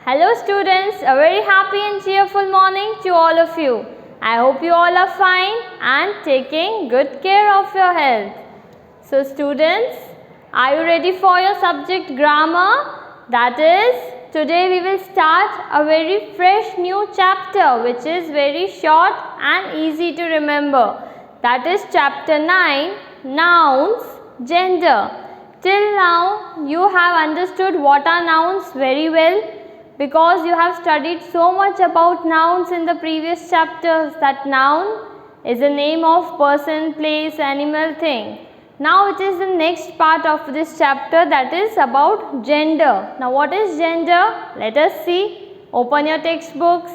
Hello students, a very happy and cheerful morning to all of you. I hope you all are fine and taking good care of your health. So students, are you ready for your subject grammar? That is, today we will start a very fresh new chapter which is very short and easy to remember. That is chapter 9, Nouns, Gender. Till now you have understood what are nouns very well, because you have studied so much about nouns in the previous chapters that noun is a name of person, place, animal, thing. Now it is the next part of this chapter, that is about gender. Now what is gender? Let us see. Open your textbooks.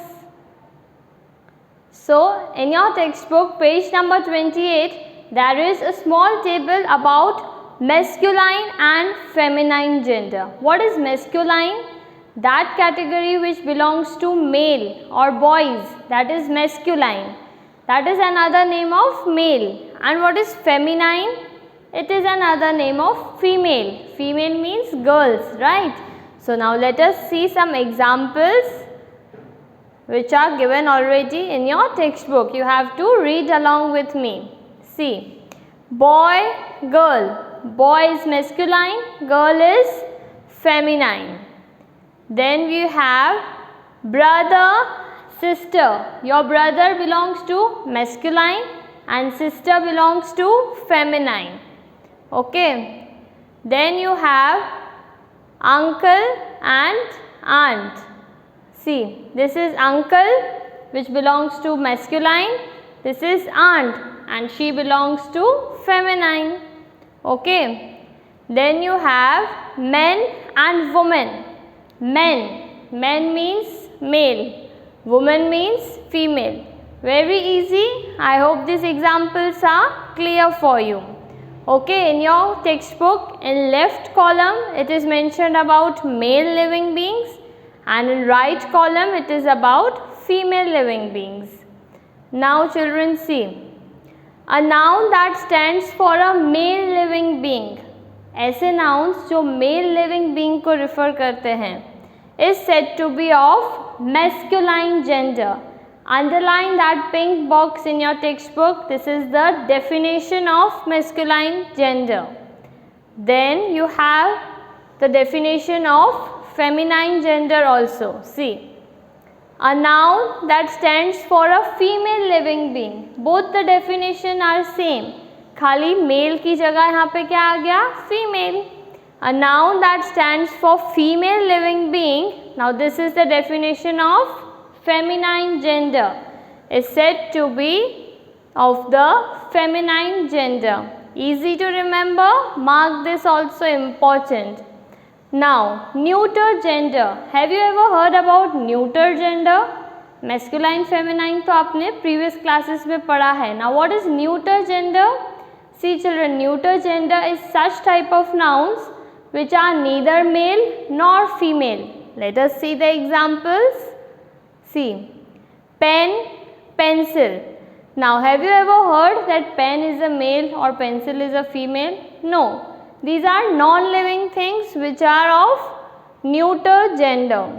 So in your textbook, page number 28, there is a small table about masculine and feminine gender. What is masculine? That category which belongs to male or boys, that is masculine. That is another name of male. And what is feminine? It is another name of female. Female means girls, right? So now let us see some examples which are given already in your textbook. You have to read along with me. See, boy, girl. Boy is masculine, girl is feminine. Then we have brother, sister. Your brother belongs to masculine and sister belongs to feminine. Okay. Then you have uncle and aunt. See, this is uncle which belongs to masculine. This is aunt and she belongs to feminine. Okay. Then you have men and women. Men means male, woman means female. Very easy. I hope these examples are clear for you. Okay, in your textbook, in left column, it is mentioned about male living beings, and in right column, it is about female living beings. Now children, see, a noun that stands for a male living being, ऐसे nouns जो male living being को refer करते हैं, is said to be of masculine gender. Underline that pink box in your textbook. This is the definition of masculine gender. Then you have the definition of feminine gender also. See, a noun that stands for a female living being. Both the definition are same. खाली male की जगह यहाँ पे क्या आ गया? Female. A noun that stands for female living being, now this is the definition of feminine gender, is said to be of the feminine gender. Easy to remember, mark this also important. Now, neuter gender. Have you ever heard about neuter gender? Masculine, feminine तो आपने previous classes में पढ़ा है. Now what is neuter gender? See children, neuter gender is such type of nouns which are neither male nor female. Let us see the examples. See, pen, pencil. Now, have you ever heard that pen is a male or pencil is a female? No. These are non-living things which are of neuter gender.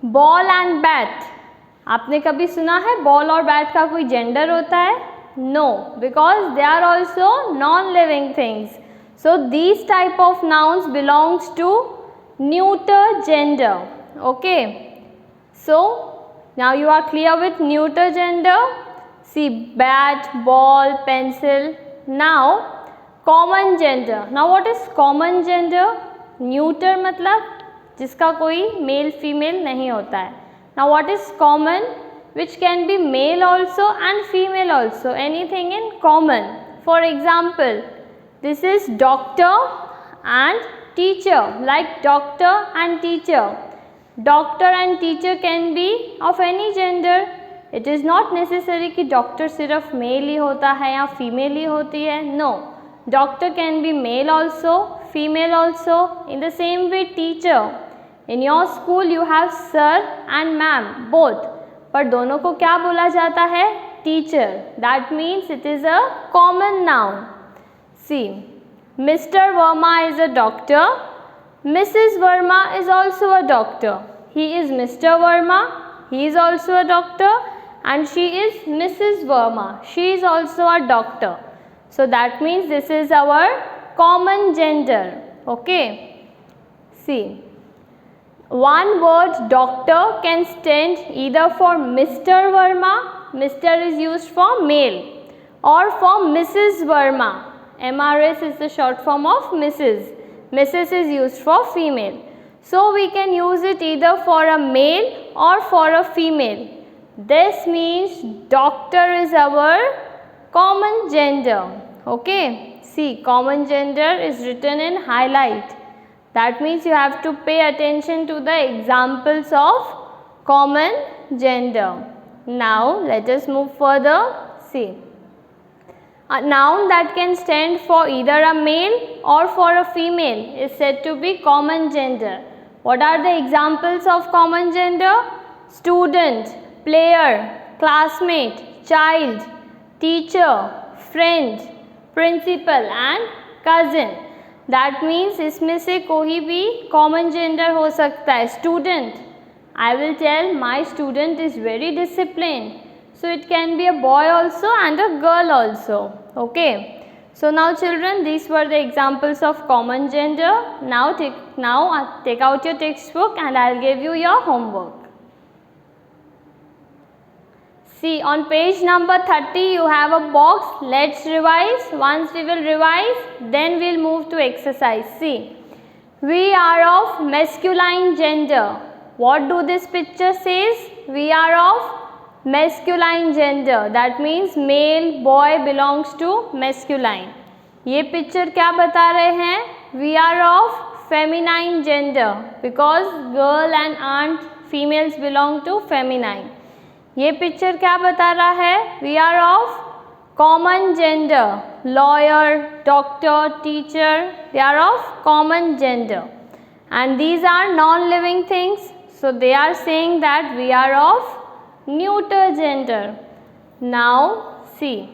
Ball and bat. आपने कभी सुना है ball और bat का कोई gender होता है? No, because they are also non-living things. So these type of nouns belongs to neuter gender. Okay. So now you are clear with neuter gender. See, bat, ball, pencil. Now common gender. Now what is common gender? Neuter मतलब जिसका कोई male female नहीं होता है. Now what is common? Which can be male also and female also. Anything in common. For example, this is doctor and teacher, like doctor and teacher. Doctor and teacher can be of any gender. It is not necessary कि doctor सिर्फ male ही होता है या female ही होती है. No, doctor can be male also, female also. In the same way, teacher. In your school you have sir and ma'am, both. पर दोनों को क्या बोला जाता है? Teacher. That means it is a common noun. See, Mr. Verma is a doctor. Mrs. Verma is also a doctor. He is Mr. Verma. He is also a doctor. And she is Mrs. Verma. She is also a doctor. So that means this is our common gender. Okay. See. One word doctor can stand either for Mr. Verma. Mr. is used for male. Or for Mrs. Verma. MRS is the short form of Mrs. Mrs. is used for female. So we can use it either for a male or for a female. This means doctor is our common gender. Okay. See, common gender is written in highlight. That means you have to pay attention to the examples of common gender. Now let us move further. See. A noun that can stand for either a male or for a female is said to be common gender. What are the examples of common gender? Student, player, classmate, child, teacher, friend, principal and cousin. That means इसमें से कोई भी common gender हो सकता है. Student, I will tell my student is very disciplined. So it can be a boy also and a girl also. Okay. So now children, these were the examples of common gender. Now take out your textbook and I will give you your homework. See, on page number 30 you have a box. Let's revise. Once we will revise, then we will move to exercise. See, we are of masculine gender. What do this picture says? We are of masculine gender. That means male boy belongs to masculine. ये picture क्या बता रहे हैं? We are of feminine gender because girl and aunt females belong to feminine. ये picture क्या बता रहा है? We are of common gender. Lawyer, doctor, teacher, they are of common gender. And these are non-living things. So they are saying that we are of neuter gender. Now see,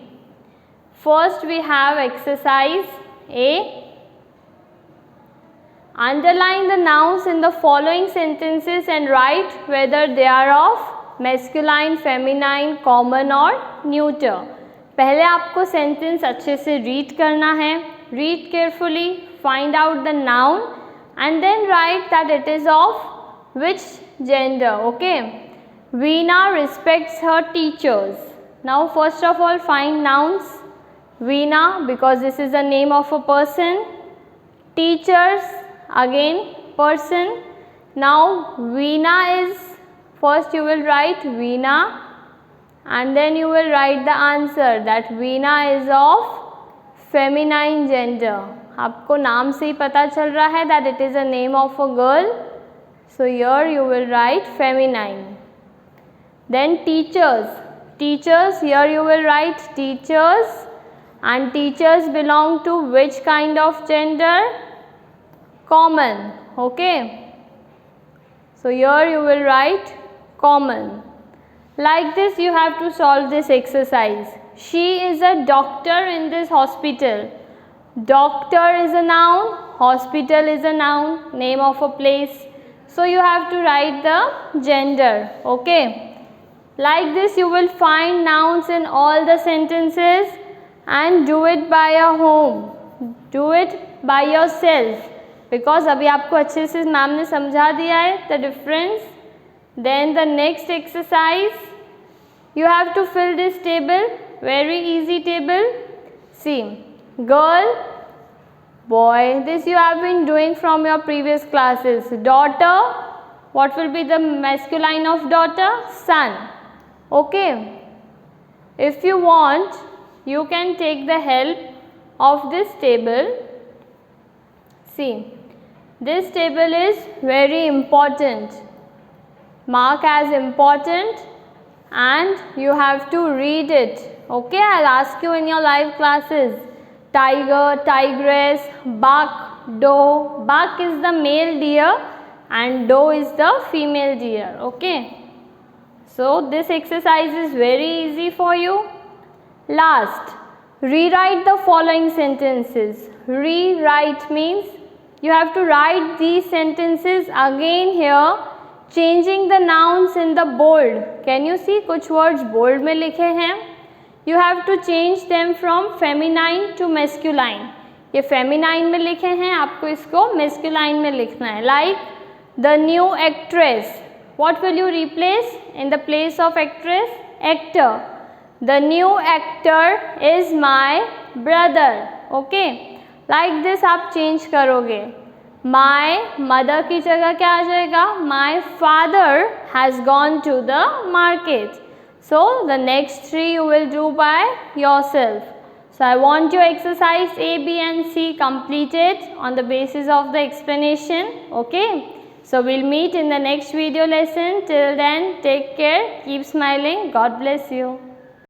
first we have exercise A. Underline the nouns in the following sentences and write whether they are of masculine, feminine, common or neuter. पहले आपको sentence अच्छे से read करना है. Read carefully, find out the noun and then write that it is of which gender. Okay. Veena respects her teachers. Now first of all find nouns. Veena, because this is the name of a person. Teachers, again person. Now Veena is, first you will write Veena and then you will write the answer that Veena is of feminine gender. आपको नाम से ही पता चल रहा है that it is a name of a girl. So here you will write feminine. Then teachers. Teachers, here you will write teachers, and teachers belong to which kind of gender? Common. Okay. So here you will write common. Like this you have to solve this exercise. She is a doctor in this hospital. Doctor is a noun, hospital is a noun, name of a place. So you have to write the gender. Okay. Like this you will find nouns in all the sentences and do it by your home. Do it by yourself. Because अभी आपको अच्छे से ma'am ने समझा दिया है the difference. Then the next exercise, you have to fill this table. Very easy table. See, girl, boy, this you have been doing from your previous classes. Daughter, what will be the masculine of daughter? Son. Okay. If you want, you can take the help of this table. See, this table is very important. Mark as important and you have to read it. Okay, I'll ask you in your live classes. Tiger, tigress, buck, doe. Buck is the male deer and doe is the female deer. Okay. So this exercise is very easy for you. Last, rewrite the following sentences. Rewrite means you have to write these sentences again here changing the nouns in the bold. Can you see कुछ words bold में लिखे हैं? You have to change them from feminine to masculine. ये feminine में लिखे हैं, आपको इसको masculine में लिखना है. Like the new actress. What will you replace in the place of actress? Actor. The new actor is my brother. Okay. Like this आप change करोगे. My mother की जगह क्या आ जाएगा? My father has gone to the market. So the next three you will do by yourself. So I want your exercise A, B and C completed on the basis of the explanation. Okay. So we'll meet in the next video lesson. Till then, take care. Keep smiling. God bless you.